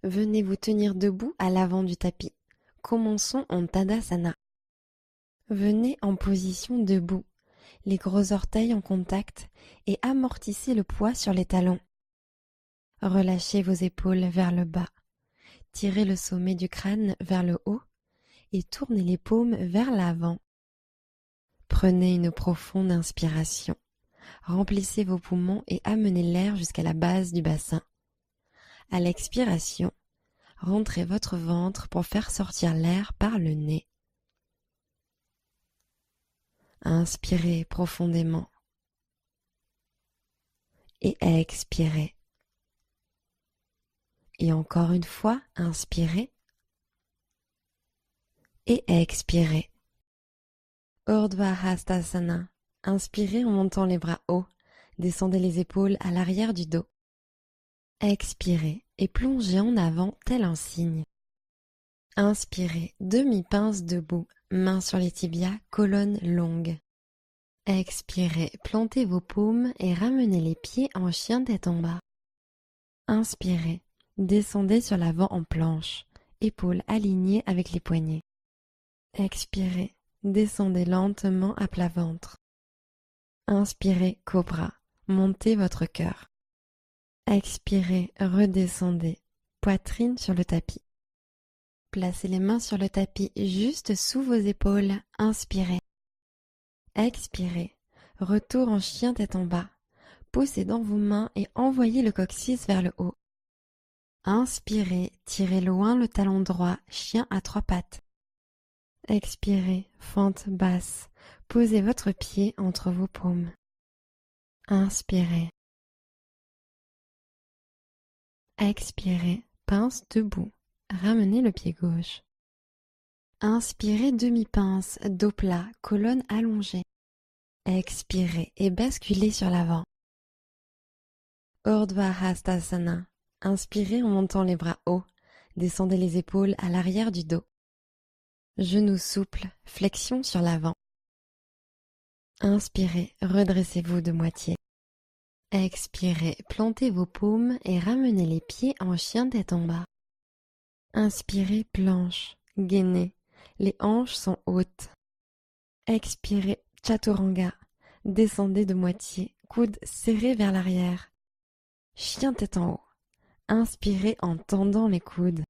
Venez vous tenir debout à l'avant du tapis. Commençons en Tadasana. Venez en position debout, les gros orteils en contact et amortissez le poids sur les talons. Relâchez vos épaules vers le bas. Tirez le sommet du crâne vers le haut et tournez les paumes vers l'avant. Prenez une profonde inspiration. Remplissez vos poumons et amenez l'air jusqu'à la base du bassin. À l'expiration, rentrez votre ventre pour faire sortir l'air par le nez. Inspirez profondément et expirez. Et encore une fois, inspirez et expirez. Urdhva Hastasana. Inspirez en montant les bras hauts. Descendez les épaules à l'arrière du dos. Expirez et plongez en avant tel un cygne. Inspirez, demi-pince debout, mains sur les tibias, colonne longue. Expirez, plantez vos paumes et ramenez les pieds en chien tête en bas. Inspirez, descendez sur l'avant en planche, épaules alignées avec les poignets. Expirez, descendez lentement à plat ventre. Inspirez, cobra, montez votre cœur. Expirez, redescendez, poitrine sur le tapis. Placez les mains sur le tapis juste sous vos épaules, inspirez. Expirez, retour en chien tête en bas. Poussez dans vos mains et envoyez le coccyx vers le haut. Inspirez, tirez loin le talon droit, chien à trois pattes. Expirez, fente basse, posez votre pied entre vos paumes. Inspirez. Expirez, pince debout, ramenez le pied gauche. Inspirez, demi-pince, dos plat, colonne allongée. Expirez et basculez sur l'avant. Urdhva Hastasana. Inspirez en montant les bras hauts. Descendez les épaules à l'arrière du dos. Genoux souples, flexion sur l'avant. Inspirez, redressez-vous de moitié. Expirez, plantez vos paumes et ramenez les pieds en chien tête en bas. Inspirez, planche, gainez. Les hanches sont hautes. Expirez, chaturanga. Descendez de moitié, coudes serrés vers l'arrière. Chien tête en haut. Inspirez en tendant les coudes.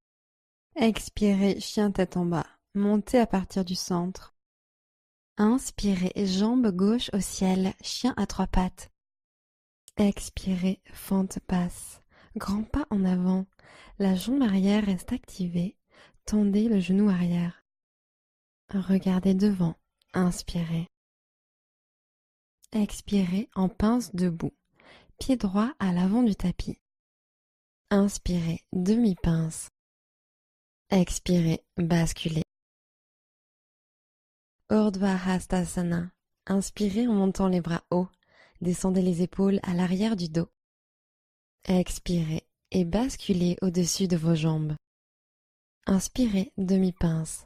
Expirez, chien tête en bas. Montez à partir du centre. Inspirez, jambe gauche au ciel, chien à trois pattes. Expirez, fente basse. Grand pas en avant. La jambe arrière reste activée. Tendez le genou arrière. Regardez devant. Inspirez. Expirez en pince debout. Pied droit à l'avant du tapis. Inspirez, demi-pince. Expirez, basculez. Urdhva Hastasana. Inspirez en montant les bras hauts. Descendez les épaules à l'arrière du dos. Expirez et basculez au-dessus de vos jambes. Inspirez, demi-pince.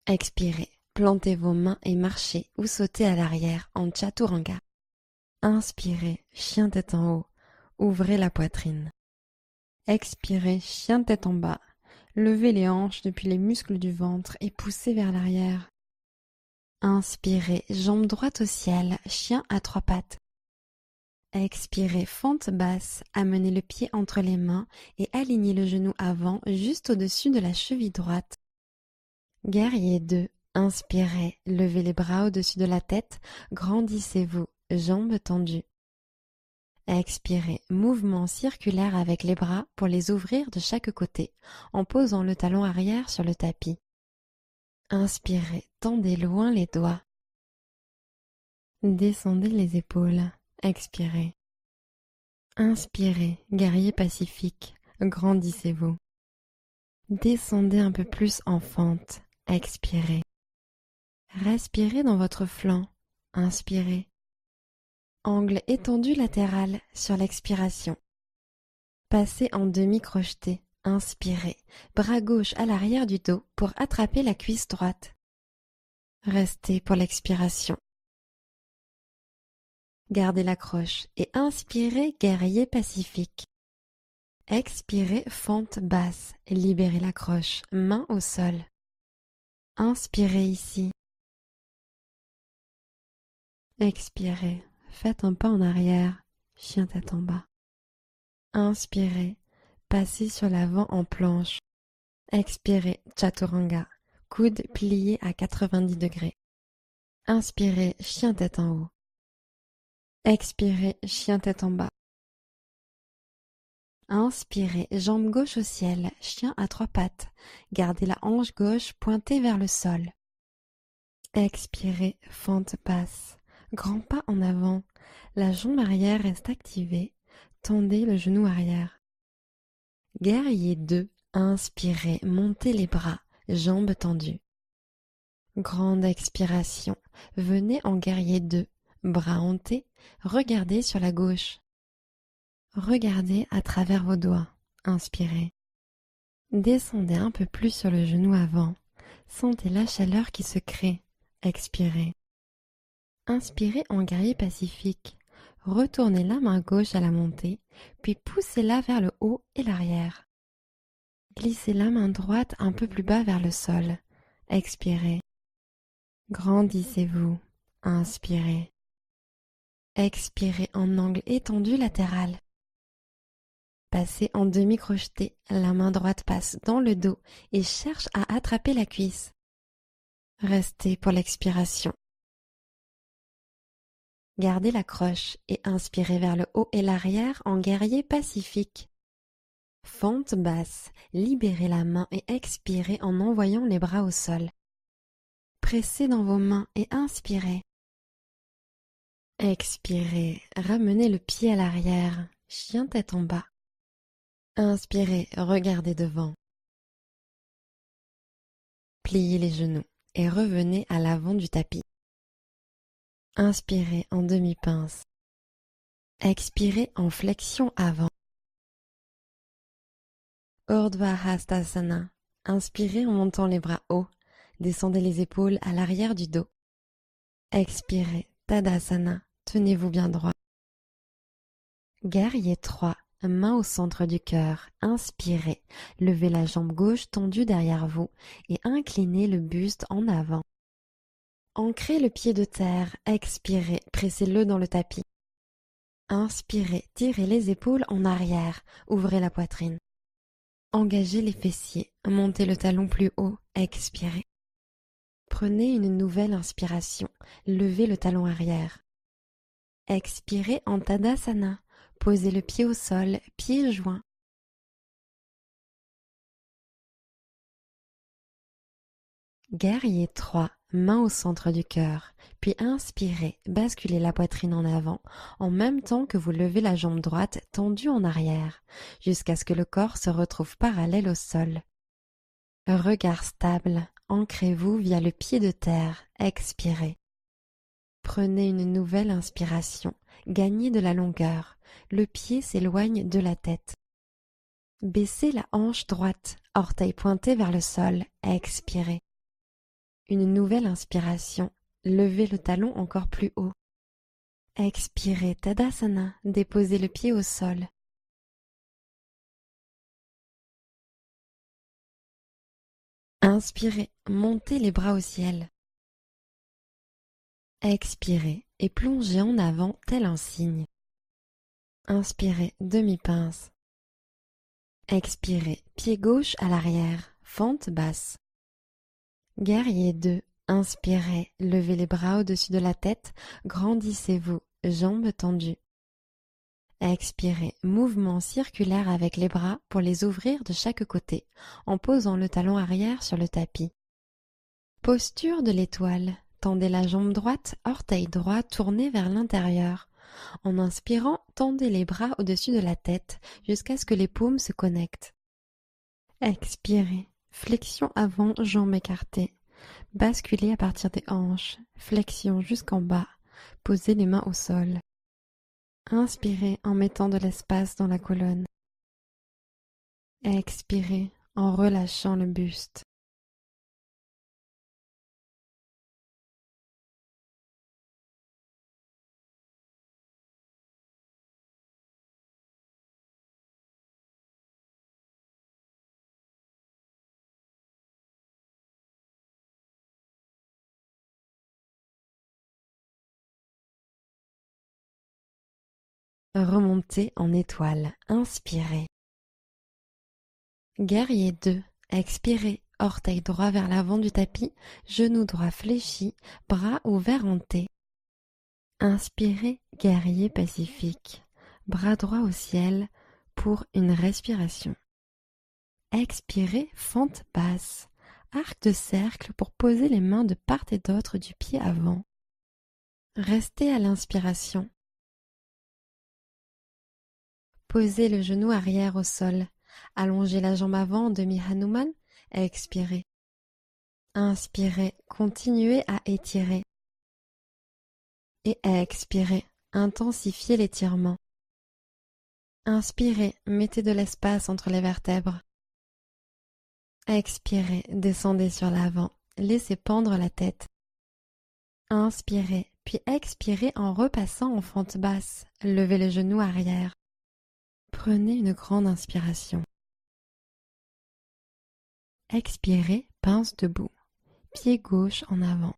Expirez, plantez vos mains et marchez ou sautez à l'arrière en chaturanga. Inspirez, chien tête en haut. Ouvrez la poitrine. Expirez, chien tête en bas. Levez les hanches depuis les muscles du ventre et poussez vers l'arrière. Inspirez, jambe droite au ciel, chien à trois pattes. Expirez, fente basse, amenez le pied entre les mains et alignez le genou avant juste au-dessus de la cheville droite. Guerrier 2, inspirez, levez les bras au-dessus de la tête, grandissez-vous, jambes tendues. Expirez, mouvement circulaire avec les bras pour les ouvrir de chaque côté, en posant le talon arrière sur le tapis. Inspirez, tendez loin les doigts. Descendez les épaules, expirez. Inspirez, guerrier pacifique, grandissez-vous. Descendez un peu plus en fente, expirez. Respirez dans votre flanc, inspirez. Angle étendu latéral sur l'expiration. Passez en demi-crocheté, inspirez. Bras gauche à l'arrière du dos pour attraper la cuisse droite. Restez pour l'expiration. Gardez l'accroche et inspirez, guerrier pacifique. Expirez, fente basse. Libérez la croche, main au sol. Inspirez ici. Expirez, faites un pas en arrière, chien tête en bas. Inspirez, passez sur l'avant en planche. Expirez, chaturanga, coude plié à 90 degrés. Inspirez, chien tête en haut. Expirez, chien tête en bas. Inspirez, jambe gauche au ciel, chien à trois pattes. Gardez la hanche gauche pointée vers le sol. Expirez, fente basse. Grand pas en avant. La jambe arrière reste activée. Tendez le genou arrière. Guerrier 2. Inspirez, montez les bras, jambes tendues. Grande expiration. Venez en guerrier 2. Bras hantés, regardez sur la gauche. Regardez à travers vos doigts. Inspirez. Descendez un peu plus sur le genou avant. Sentez la chaleur qui se crée. Expirez. Inspirez en guerrier pacifique. Retournez la main gauche à la montée, puis poussez-la vers le haut et l'arrière. Glissez la main droite un peu plus bas vers le sol. Expirez. Grandissez-vous. Inspirez. Expirez en angle étendu latéral. Passez en demi-crocheté. La main droite passe dans le dos et cherche à attraper la cuisse. Restez pour l'expiration. Gardez la croche et inspirez vers le haut et l'arrière en guerrier pacifique. Fente basse, libérez la main et expirez en envoyant les bras au sol. Pressez dans vos mains et inspirez. Expirez, ramenez le pied à l'arrière, chien tête en bas. Inspirez, regardez devant. Pliez les genoux et revenez à l'avant du tapis. Inspirez en demi-pince. Expirez en flexion avant. Urdhva Hastasana. Inspirez en montant les bras hauts. Descendez les épaules à l'arrière du dos. Expirez, Tadasana. Tenez-vous bien droit. Guerrier 3. Main au centre du cœur. Inspirez. Levez la jambe gauche tendue derrière vous et inclinez le buste en avant. Ancrez le pied de terre. Expirez. Pressez-le dans le tapis. Inspirez. Tirez les épaules en arrière. Ouvrez la poitrine. Engagez les fessiers. Montez le talon plus haut. Expirez. Prenez une nouvelle inspiration. Levez le talon arrière. Expirez en Tadasana. Posez le pied au sol, pieds joints. Guerrier 3, main au centre du cœur. Puis inspirez, basculez la poitrine en avant, en même temps que vous levez la jambe droite tendue en arrière, jusqu'à ce que le corps se retrouve parallèle au sol. Regard stable, ancrez-vous via le pied de terre, expirez. Prenez une nouvelle inspiration, gagnez de la longueur, le pied s'éloigne de la tête. Baissez la hanche droite, orteil pointé vers le sol, expirez. Une nouvelle inspiration, levez le talon encore plus haut. Expirez, Tadasana, déposez le pied au sol. Inspirez, montez les bras au ciel. Expirez et plongez en avant tel un cygne. Inspirez, demi-pince. Expirez, pied gauche à l'arrière, fente basse. Guerrier 2, inspirez, levez les bras au-dessus de la tête, grandissez-vous, jambes tendues. Expirez, mouvement circulaire avec les bras pour les ouvrir de chaque côté, en posant le talon arrière sur le tapis. Posture de l'étoile, tendez la jambe droite, orteil droit tourné vers l'intérieur. En inspirant, tendez les bras au-dessus de la tête jusqu'à ce que les paumes se connectent. Expirez, flexion avant, jambes écartées. Basculez à partir des hanches, flexion jusqu'en bas, posez les mains au sol. Inspirez en mettant de l'espace dans la colonne. Expirez en relâchant le buste. remontez en étoile, inspirez. Guerrier 2, expirez, orteil droit vers l'avant du tapis, genou droit fléchi, bras ouverts en T. Inspirez, guerrier pacifique, bras droit au ciel pour une respiration. Expirez, fente basse, arc de cercle pour poser les mains de part et d'autre du pied avant. Restez à l'inspiration. Posez le genou arrière au sol. Allongez la jambe avant en demi-Hanuman. Expirez. Inspirez. Continuez à étirer. Et expirez. Intensifiez l'étirement. Inspirez. Mettez de l'espace entre les vertèbres. Expirez. Descendez sur l'avant. Laissez pendre la tête. Inspirez, puis expirez en repassant en fente basse. Levez le genou arrière. Prenez une grande inspiration. Expirez, pince debout. Pied gauche en avant.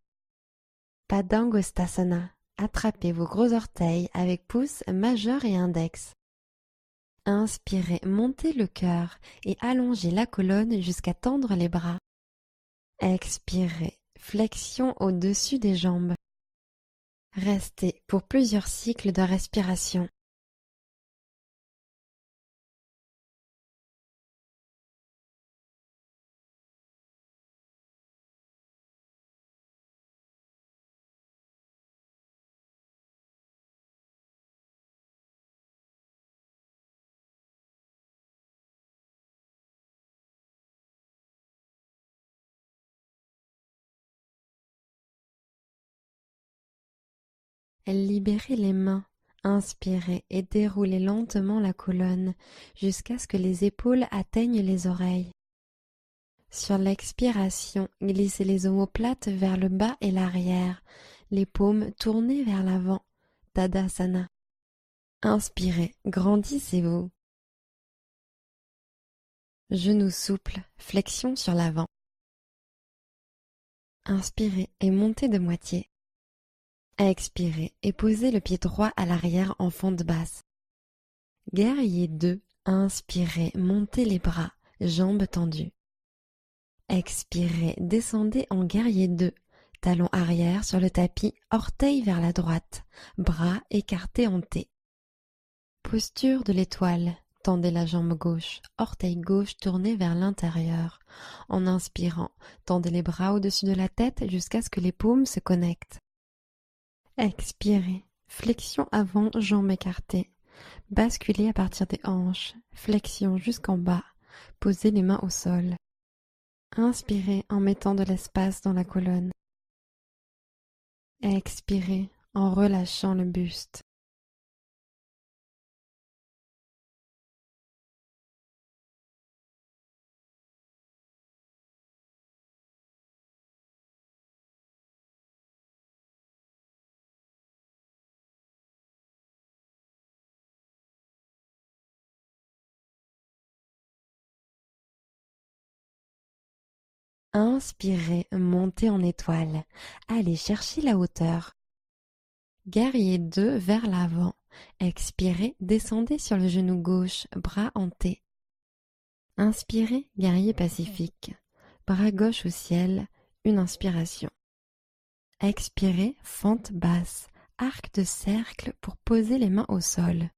Padangusthasana. Attrapez vos gros orteils avec pouce majeur et index. Inspirez, montez le cœur et allongez la colonne jusqu'à tendre les bras. Expirez, flexion au-dessus des jambes. Restez pour plusieurs cycles de respiration. Libérez les mains, inspirez et déroulez lentement la colonne jusqu'à ce que les épaules atteignent les oreilles. Sur l'expiration, glissez les omoplates vers le bas et l'arrière, les paumes tournées vers l'avant, Tadasana. Inspirez, grandissez-vous. Genoux souples, flexion sur l'avant. Inspirez et montez de moitié. Expirez et posez le pied droit à l'arrière en fente basse. Guerrier 2, inspirez, montez les bras, jambes tendues. Expirez, descendez en guerrier 2, talon arrière sur le tapis, orteil vers la droite, bras écartés en T. Posture de l'étoile, tendez la jambe gauche, orteil gauche tourné vers l'intérieur. En inspirant, tendez les bras au-dessus de la tête jusqu'à ce que les paumes se connectent. Expirez, flexion avant, jambes écartées. Basculez à partir des hanches, flexion jusqu'en bas, posez les mains au sol. Inspirez en mettant de l'espace dans la colonne. Expirez en relâchant le buste. Inspirez, montez en étoile. Allez chercher la hauteur. Guerrier 2 vers l'avant. Expirez, descendez sur le genou gauche, bras en T. Inspirez, guerrier pacifique. Bras gauche au ciel, une inspiration. Expirez, fente basse, arc de cercle pour poser les mains au sol.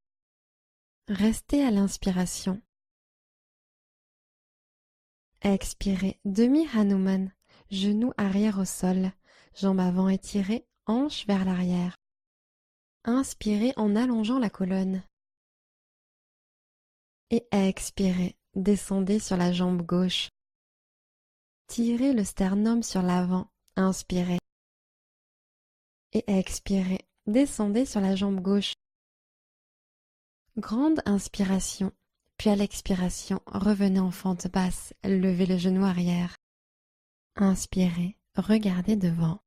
Restez à l'inspiration. Expirez, demi-Hanuman, genou arrière au sol, jambes avant étirées, hanches vers l'arrière. Inspirez en allongeant la colonne. Et expirez, descendez sur la jambe gauche. Tirez le sternum sur l'avant, inspirez. Et expirez, descendez sur la jambe gauche. Grande inspiration, puis à l'expiration, revenez en fente basse, levez le genou arrière. Inspirez, regardez devant.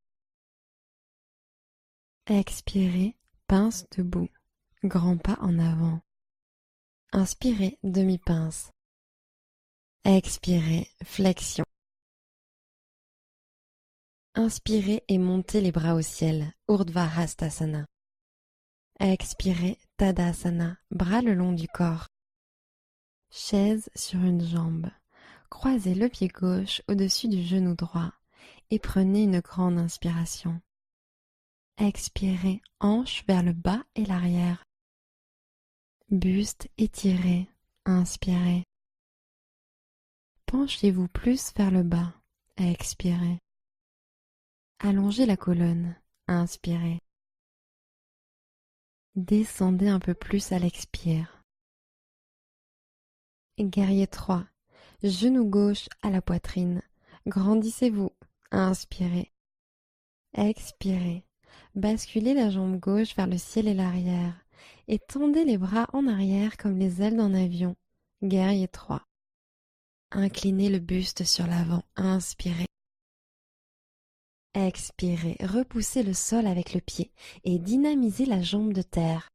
Expirez, pince debout, grand pas en avant. Inspirez, demi-pince. Expirez, flexion. Inspirez et montez les bras au ciel, Urdhva Hastasana. Expirez, Tadasana, bras le long du corps. Chaise sur une jambe. Croisez le pied gauche au-dessus du genou droit et prenez une grande inspiration. Expirez, hanche vers le bas et l'arrière. Buste étiré, inspirez. Penchez-vous plus vers le bas, expirez. Allongez la colonne, inspirez. Descendez un peu plus à l'expire. Guerrier 3. Genou gauche à la poitrine. Grandissez-vous, inspirez. Expirez. Basculez la jambe gauche vers le ciel et l'arrière et tendez les bras en arrière comme les ailes d'un avion. Guerrier 3. Inclinez le buste sur l'avant, inspirez. Expirez, repoussez le sol avec le pied et dynamisez la jambe de terre.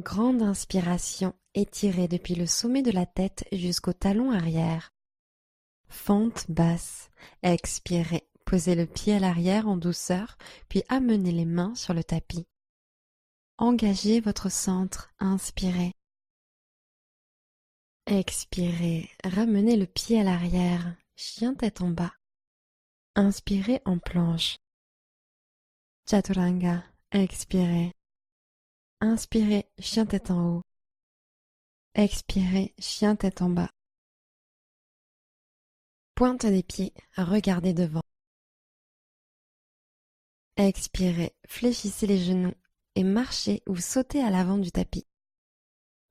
Grande inspiration, étirez depuis le sommet de la tête jusqu'au talon arrière. Fente basse, expirez, posez le pied à l'arrière en douceur, puis amenez les mains sur le tapis. Engagez votre centre, inspirez. Expirez, ramenez le pied à l'arrière, chien tête en bas. Inspirez en planche. Chaturanga, expirez. Inspirez, chien tête en haut. Expirez, chien tête en bas. Pointe des pieds, regardez devant. Expirez, fléchissez les genoux et marchez ou sautez à l'avant du tapis.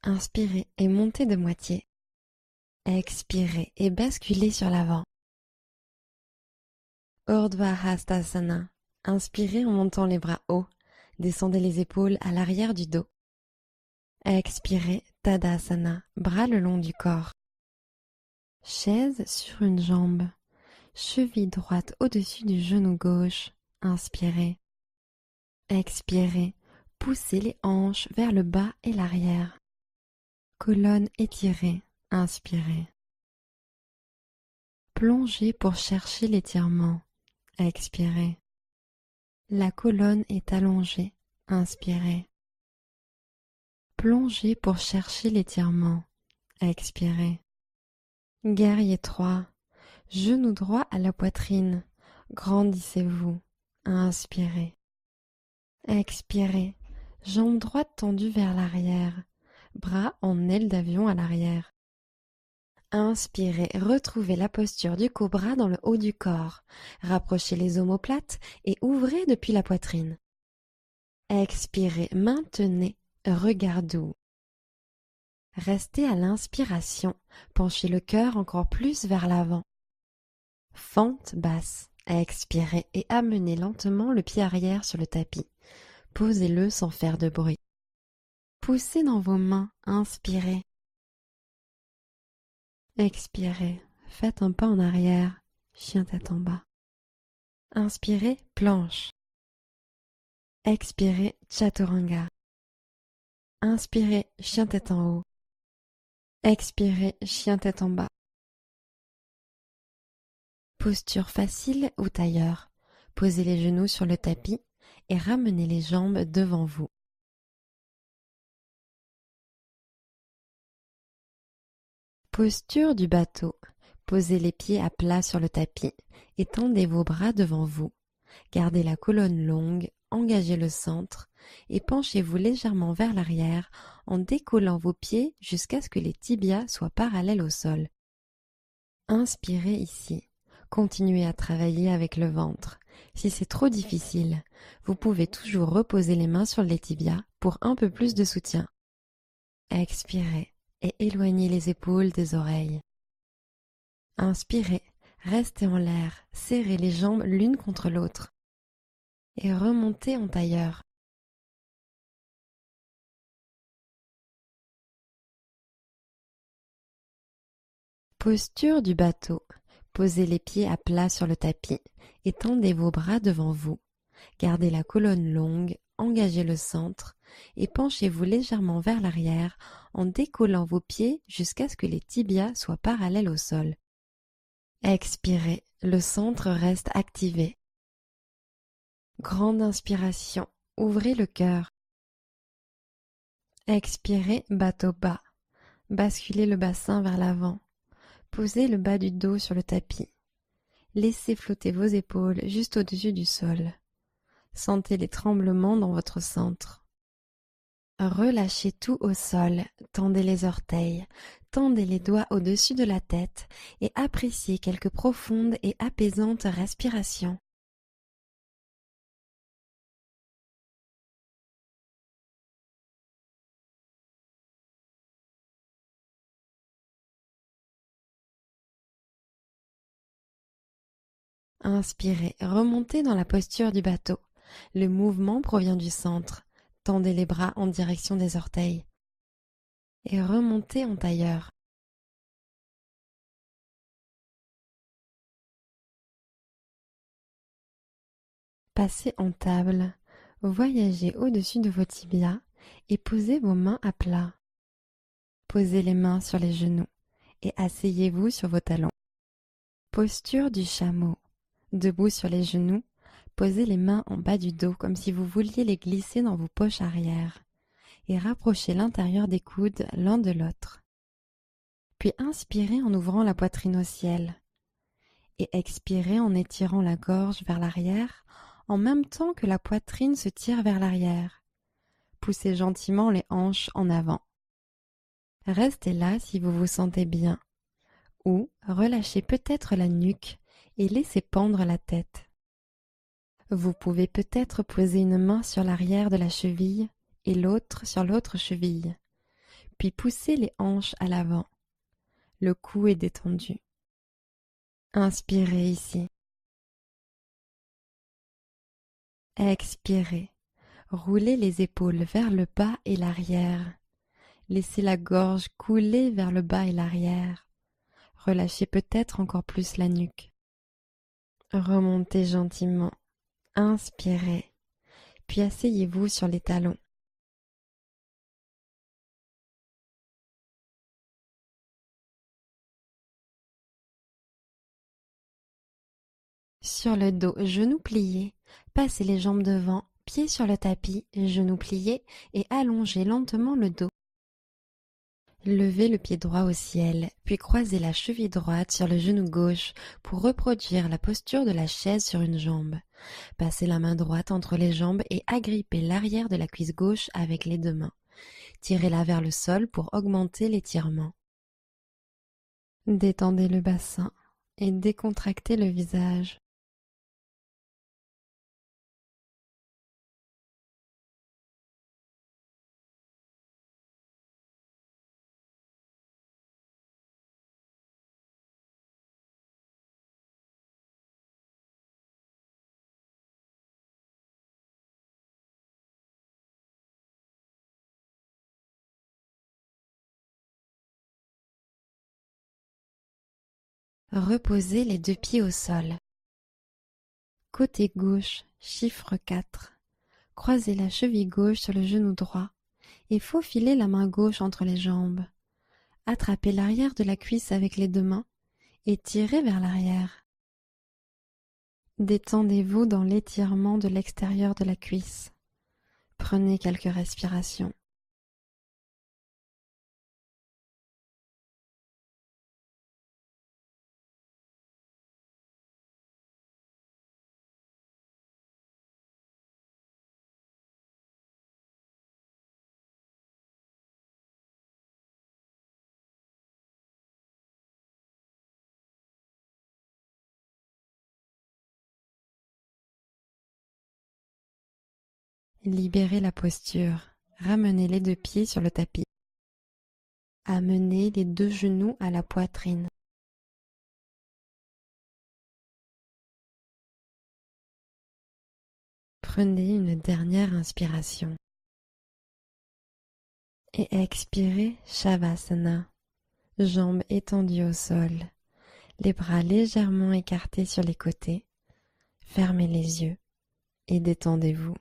Inspirez et montez de moitié. Expirez et basculez sur l'avant. Urdhva Hastasana. Inspirez en montant les bras hauts. Descendez les épaules à l'arrière du dos. Expirez, Tadasana, bras le long du corps. Chaise sur une jambe. Cheville droite au-dessus du genou gauche. Inspirez. Expirez, poussez les hanches vers le bas et l'arrière. Colonne étirée, inspirez. Plongez pour chercher l'étirement. Expirez. La colonne est allongée. Inspirez. Plongez pour chercher l'étirement. Expirez. Guerrier 3. Genou droit à la poitrine. Grandissez-vous. Inspirez. Expirez. Jambe droite tendue vers l'arrière. Bras en aile d'avion à l'arrière. Inspirez, retrouvez la posture du cobra dans le haut du corps. Rapprochez les omoplates et ouvrez depuis la poitrine. Expirez, maintenez, regard doux. Restez à l'inspiration, penchez le cœur encore plus vers l'avant. Fente basse, expirez et amenez lentement le pied arrière sur le tapis. Posez-le sans faire de bruit. Poussez dans vos mains, inspirez. Expirez, faites un pas en arrière, chien tête en bas. Inspirez, planche. Expirez, chaturanga. Inspirez, chien tête en haut. Expirez, chien tête en bas. Posture facile ou tailleur. Posez les genoux sur le tapis et ramenez les jambes devant vous. Posture du bateau. Posez les pieds à plat sur le tapis et tendez vos bras devant vous. Gardez la colonne longue, engagez le centre et penchez-vous légèrement vers l'arrière en décollant vos pieds jusqu'à ce que les tibias soient parallèles au sol. Inspirez ici. Continuez à travailler avec le ventre. Si c'est trop difficile, vous pouvez toujours reposer les mains sur les tibias pour un peu plus de soutien. Expirez et éloignez les épaules des oreilles. Inspirez, restez en l'air, serrez les jambes l'une contre l'autre et remontez en tailleur. Posture du bateau. Posez les pieds à plat sur le tapis et tendez vos bras devant vous. Gardez la colonne longue, engagez le centre et penchez-vous légèrement vers l'arrière en décollant vos pieds jusqu'à ce que les tibias soient parallèles au sol. Expirez, le centre reste activé. Grande inspiration, ouvrez le cœur. Expirez, bateau bas. Basculez le bassin vers l'avant. Posez le bas du dos sur le tapis. Laissez flotter vos épaules juste au-dessus du sol. Sentez les tremblements dans votre centre. Relâchez tout au sol, tendez les orteils, tendez les doigts au-dessus de la tête et appréciez quelques profondes et apaisantes respirations. Inspirez, remontez dans la posture du bateau. Le mouvement provient du centre. Tendez les bras en direction des orteils et remontez en tailleur. Passez en table, voyagez au-dessus de vos tibias et posez vos mains à plat. Posez les mains sur les genoux et asseyez-vous sur vos talons. Posture du chameau. Debout sur les genoux, posez les mains en bas du dos comme si vous vouliez les glisser dans vos poches arrière et rapprochez l'intérieur des coudes l'un de l'autre. Puis inspirez en ouvrant la poitrine au ciel et expirez en étirant la gorge vers l'arrière en même temps que la poitrine se tire vers l'arrière. Poussez gentiment les hanches en avant. Restez là si vous vous sentez bien ou relâchez peut-être la nuque et laissez pendre la tête. Vous pouvez peut-être poser une main sur l'arrière de la cheville et l'autre sur l'autre cheville, puis pousser les hanches à l'avant. Le cou est détendu. Inspirez ici. Expirez. Roulez les épaules vers le bas et l'arrière. Laissez la gorge couler vers le bas et l'arrière. Relâchez peut-être encore plus la nuque. Remontez gentiment. Inspirez. Puis asseyez-vous sur les talons. Sur le dos, genoux pliés, passez les jambes devant, pieds sur le tapis, genoux pliés et allongez lentement le dos. Levez le pied droit au ciel, puis croisez la cheville droite sur le genou gauche pour reproduire la posture de la chaise sur une jambe. Passez la main droite entre les jambes et agrippez l'arrière de la cuisse gauche avec les deux mains. Tirez-la vers le sol pour augmenter l'étirement. Détendez le bassin et décontractez le visage. Reposez les deux pieds au sol. Côté gauche, chiffre 4. Croisez la cheville gauche sur le genou droit et faufilez la main gauche entre les jambes. Attrapez l'arrière de la cuisse avec les deux mains et tirez vers l'arrière. Détendez-vous dans l'étirement de l'extérieur de la cuisse. Prenez quelques respirations. Libérez la posture. Ramenez les deux pieds sur le tapis. Amenez les deux genoux à la poitrine. Prenez une dernière inspiration. Et expirez Shavasana. Jambes étendues au sol. Les bras légèrement écartés sur les côtés. Fermez les yeux et détendez-vous.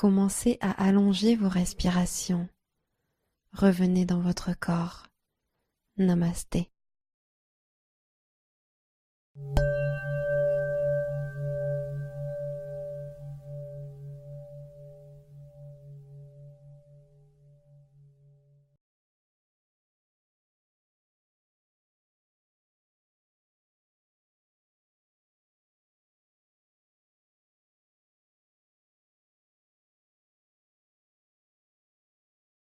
Commencez à allonger vos respirations. Revenez dans votre corps. Namasté.